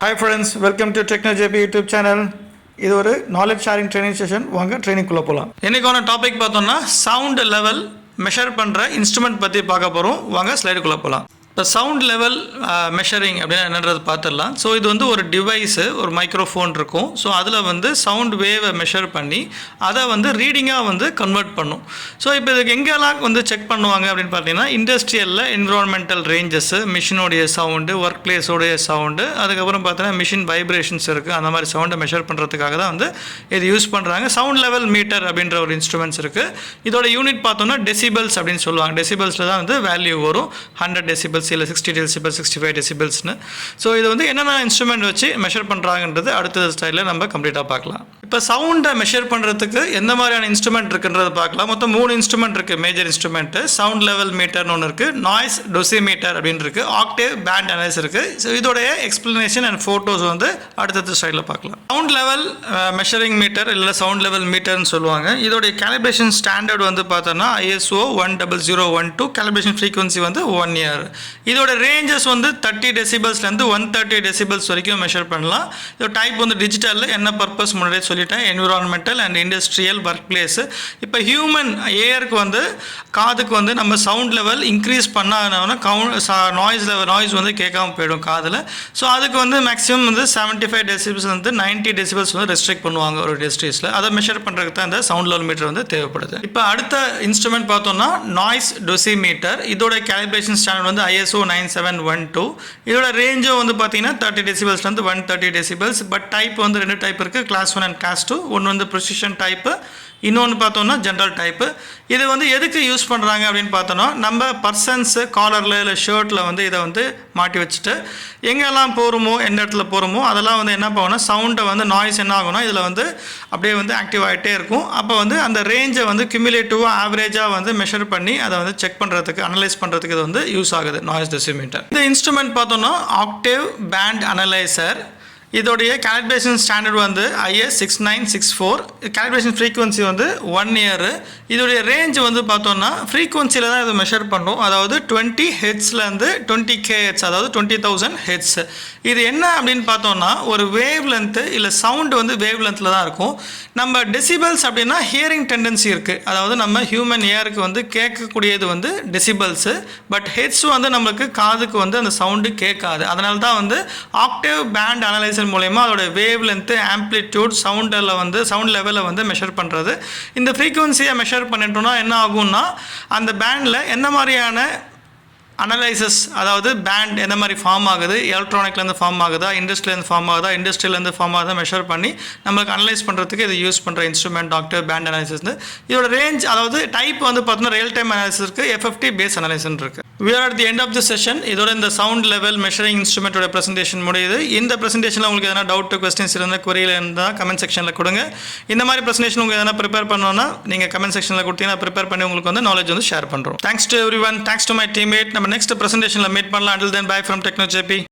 Hi friends, welcome to TechnoJP YouTube channel. இது ஒரு knowledge sharing training session. வாங்க ட்ரைனிங்குள்ளே போகலாம். இன்றைக்கான டாபிக் பார்த்தோம்னா சவுண்ட் லெவல் மெஷர் பண்ணுற இன்ஸ்ட்ருமெண்ட் பற்றி பார்க்க போகிறோம். வாங்க ஸ்லைடுக்குள்ளே போகலாம். இப்போ சவுண்ட் லெவல் மெஷரிங் அப்படின்னா என்னன்றது பார்த்துடலாம். ஸோ இது வந்து ஒரு டிவைஸு, ஒரு மைக்ரோஃபோன் இருக்கும். ஸோ அதில் வந்து சவுண்ட் வேவை மெஷர் பண்ணி அதை வந்து ரீடிங்காக வந்து கன்வெர்ட் பண்ணும். ஸோ இப்போ இதுக்கு எங்கெல்லாம் வந்து செக் பண்ணுவாங்க அப்படின்னு பார்த்தீங்கன்னா, இண்டஸ்ட்ரியலில் என்விரான்மெண்டல் ரேஞ்சஸ்ஸு, மிஷினுடைய சவுண்டு, ஒர்க் பிளேஸோடைய சவுண்டு, அதுக்கப்புறம் பார்த்தீங்கன்னா மிஷின் வைப்ரேஷன்ஸ் இருக்குது. அந்த மாதிரி சவுண்டை மெஷர் பண்ணுறதுக்காக தான் வந்து இது யூஸ் பண்ணுறாங்க. சவுண்ட் லெவல் மீட்டர் அப்படின்ற ஒரு இன்ஸ்ட்ருமெண்ட்ஸ் இருக்குது. இதோட யூனிட் பார்த்தோம்னா டெசிபல்ஸ் அப்படின்னு சொல்லுவாங்க. டெசிபல்ஸில் தான் வந்து வேல்யூ வரும். 100 டெசிபல்ஸ் இல்லை 60 டெசிபல்ஸ், 65 டெசிபல்ஸ்னு. ஸோ இது வந்து என்னென்ன இன்ஸ்ட்ருமெண்ட் வச்சு மெஷர் பண்ணுறாங்கன்றது அடுத்த ஸ்டைலில் நம்ம கம்ப்ளீட்டாக பார்க்கலாம். இப்போ சவுண்டை மெஷர் பண்ணுறதுக்கு எந்த மாதிரியான இன்ஸ்ட்ருமெண்ட் இருக்குன்றது பார்க்கலாம். மொத்தம் 3 இன்ஸ்ட்ருமெண்ட் இருக்குது. மேஜர் இன்ஸ்ட்ருமெண்ட்டு சவுண்ட் லெவல் மீட்டர்னு ஒன்று இருக்குது, நாய்ஸ் டொசிமீட்டர் அப்படின்னு இருக்குது, ஆக்டேவ் பேண்ட் அனலைசர் இருக்குது. ஸோ இதோடைய எக்ஸ்பிளனேஷன் அண்ட் ஃபோட்டோஸ் வந்து அடுத்தடுத்த ஸ்டைலில் பார்க்கலாம். சவுண்ட் லெவல் மெஷரிங் மீட்டர் இல்லை சவுண்ட் லெவல் மீட்டர்னு சொல்லுவாங்க. இதோடைய கேலிப்ரேஷன் ஸ்டாண்டர்ட் வந்து பார்த்தோன்னா ISO 10012, கேலிப்ரேஷன் ஃப்ரீக்வன்சி வந்து 1 year. இதோட ரேஞ்சஸ் வந்து 30 டெசிபல்ஸ்லேருந்து 130 டெசிபல்ஸ் வரைக்கும் மெஷர் பண்ணலாம். இதோட டைப் வந்து டிஜிட்டலில் என்ன பர்பஸ் முன்னாடியே சொல்லிட்டேன், environmental and industrial work place. இப்போ ஹியூமன் ஏருக்கு வந்து காதுக்கு வந்து நம்ம சவுண்ட் லெவல் இன்க்ரீஸ் பண்ணாங்கன்னா நாய்ஸ் வந்து கேட்காம போயிடும் காதில். ஸோ அதுக்கு வந்து மேக்ஸிமம் வந்து 75 டெசிபல்ஸ் வந்து 90 டெசிபல்ஸ் வந்து ரெஸ்ட்ரிக்ட் பண்ணுவாங்க ஒரு இண்டஸ்ட்ரீஸில். அதை மெஷர் பண்ணுறதுக்கு தான் இந்த சவுண்ட் லெவல் மீட்டர் வந்து தேவைப்படுது. இப்போ அடுத்த இன்ஸ்ட்ருமெண்ட் பார்த்தோம்னா நாய்ஸ் டொசிமீட்டர். இதோட கேலிப்ரேஷன் ஸ்டாண்டர்ட் வந்து ISO 9712. இதோட ரேஞ்சும் வந்து பார்த்தீங்கன்னா 30 டெசிபல்ஸ்லேருந்து 130 டெசிபல்ஸ். பட் டைப் வந்து 2 டைப் இருக்குது, கிளாஸ் 1 அண்ட் கிளாஸ் 2. ஒன்று வந்து ப்ரிசிஷன் டைப்பு, இன்னொன்று பார்த்தோம்னா ஜென்ரல் டைப்பு. இது வந்து எதுக்கு யூஸ் பண்ணுறாங்க அப்படின்னு பார்த்தோன்னா, நம்ம பர்சன்ஸு காலரில் இல்லை ஷர்ட்டில் வந்து இதை வந்து மாட்டி வச்சுட்டு எங்கெல்லாம் போகிறோமோ, எந்த இடத்துல போகிறோமோ அதெல்லாம் வந்து என்ன போகணும், சவுண்டை வந்து நாய்ஸ் என்ன ஆகும்னா இதில் வந்து அப்படியே வந்து ஆக்டிவ் ஆகிட்டே இருக்கும். அப்போ வந்து அந்த ரேஞ்சை வந்து கியூமுலேட்டிவாக ஆவரேஜாக வந்து மெஷர் பண்ணி அதை வந்து செக் பண்ணுறதுக்கு, அனலைஸ் பண்ணுறதுக்கு இது வந்து யூஸ் ஆகுது நாய்ஸ் டெசிமீட்டர். இந்த இன்ஸ்ட்ருமெண்ட் பார்த்தோன்னா ஆக்டேவ் பேண்ட் அனலைசர். இதோடைய கேலிப்ரேஷன் ஸ்டாண்டர்ட் வந்து IS 6964. கேலிப்ரேஷன் ஃப்ரீக்வன்சி வந்து 1 year. இதோடைய ரேஞ்ச் வந்து பார்த்தோன்னா ஃப்ரீக்வன்சியில் தான் இதை மெஷர் பண்ணும். அதாவது 20 ஹெட்ஸ்லேருந்து 20 kHz, அதாவது 20,000 ஹெட்ஸ். இது என்ன அப்படின்னு பார்த்தோன்னா, ஒரு வேவ் லென்த்து இல்லை சவுண்டு வந்து வேவ் லென்த்தில் தான் இருக்கும். நம்ம டெசிபல்ஸ் அப்படின்னா ஹியரிங் டெண்டன்சி இருக்குது. அதாவது நம்ம ஹியூமன் ஏருக்கு வந்து கேட்கக்கூடியது வந்து டெசிபல்ஸு. பட் ஹெட்ஸ் வந்து நம்மளுக்கு காதுக்கு வந்து அந்த சவுண்டு கேட்காது. அதனால தான் வந்து ஆக்டேவ் பேண்ட் அனலைசர் மூலமா அதோட வேவ் லென்த்து, ஆம்ப்ளிடியூட், சவுண்டில் வந்து சவுண்ட் லெவலில் வந்து மெஷர் பண்ணுறது. இந்த ஃப்ரீக்வன்சியை மெஷர் பண்ணிட்டோம்னா என்ன ஆகும்னா, அந்த பேண்டில் எந்த மாதிரியான அனலைசஸ், அதாவது பேண்ட் எந்த மாதிரி ஃபார்ம் ஆகுது, எலக்ட்ரானிக்லேருந்து ஃபார்ம் ஆகுதா, இண்டஸ்ட்ரியிலேருந்து ஃபார்ம் ஆகுதா, இண்டஸ்ட்ரியிலேருந்து ஃபார்ம் ஆகுதா மெஷர் பண்ணி நம்மளுக்கு அனலைஸ் பண்ணுறதுக்கு இது யூஸ் பண்ணுற இன்ஸ்ட்ருமெண்ட் டாக்டர் பேண்ட் அனலைசஸ். இதோட ரேஞ்ச், அதாவது டைப் வந்து பார்த்தோன்னா ரியல் டைம் அனலைசஸ் இருக்குது, FFT பேஸ் அனலைசஸ் இருக்குது. We are at the end of the session. இதோட இந்த சவுண்ட் லெவல் மெஷரிங் இன்ஸ்ட்ருமெண்ட்டோட ப்ரெசன்டேஷன் முடியுது. இந்த ப்ரெசன்டேஷனில் உங்களுக்கு எதனா டவுட், கொஸ்டின்ஸ் இருந்தால் குறையில் இருந்தால் கமெண்ட் செக்ஷனில் கொடுங்க. இந்த மாதிரி ப்ரெசன்டேஷன் உங்களுக்கு எதனா ப்ரிப்பேர் பண்ணணும்னா நீங்கள் கமெண்ட் செக்ஷனில் கொடுத்தீங்கன்னா ப்ரிப்பேர் பண்ணி உங்களுக்கு வந்து நாலேஜ் வந்து ஷேர் பண்ணுறோம். Thanks to every one, thanks to my teammate. நம்ம நெக்ஸ்ட் ப்ரெசன்டேஷனில் மீட் பண்ணலாம். Until then, bye from TechnoJP.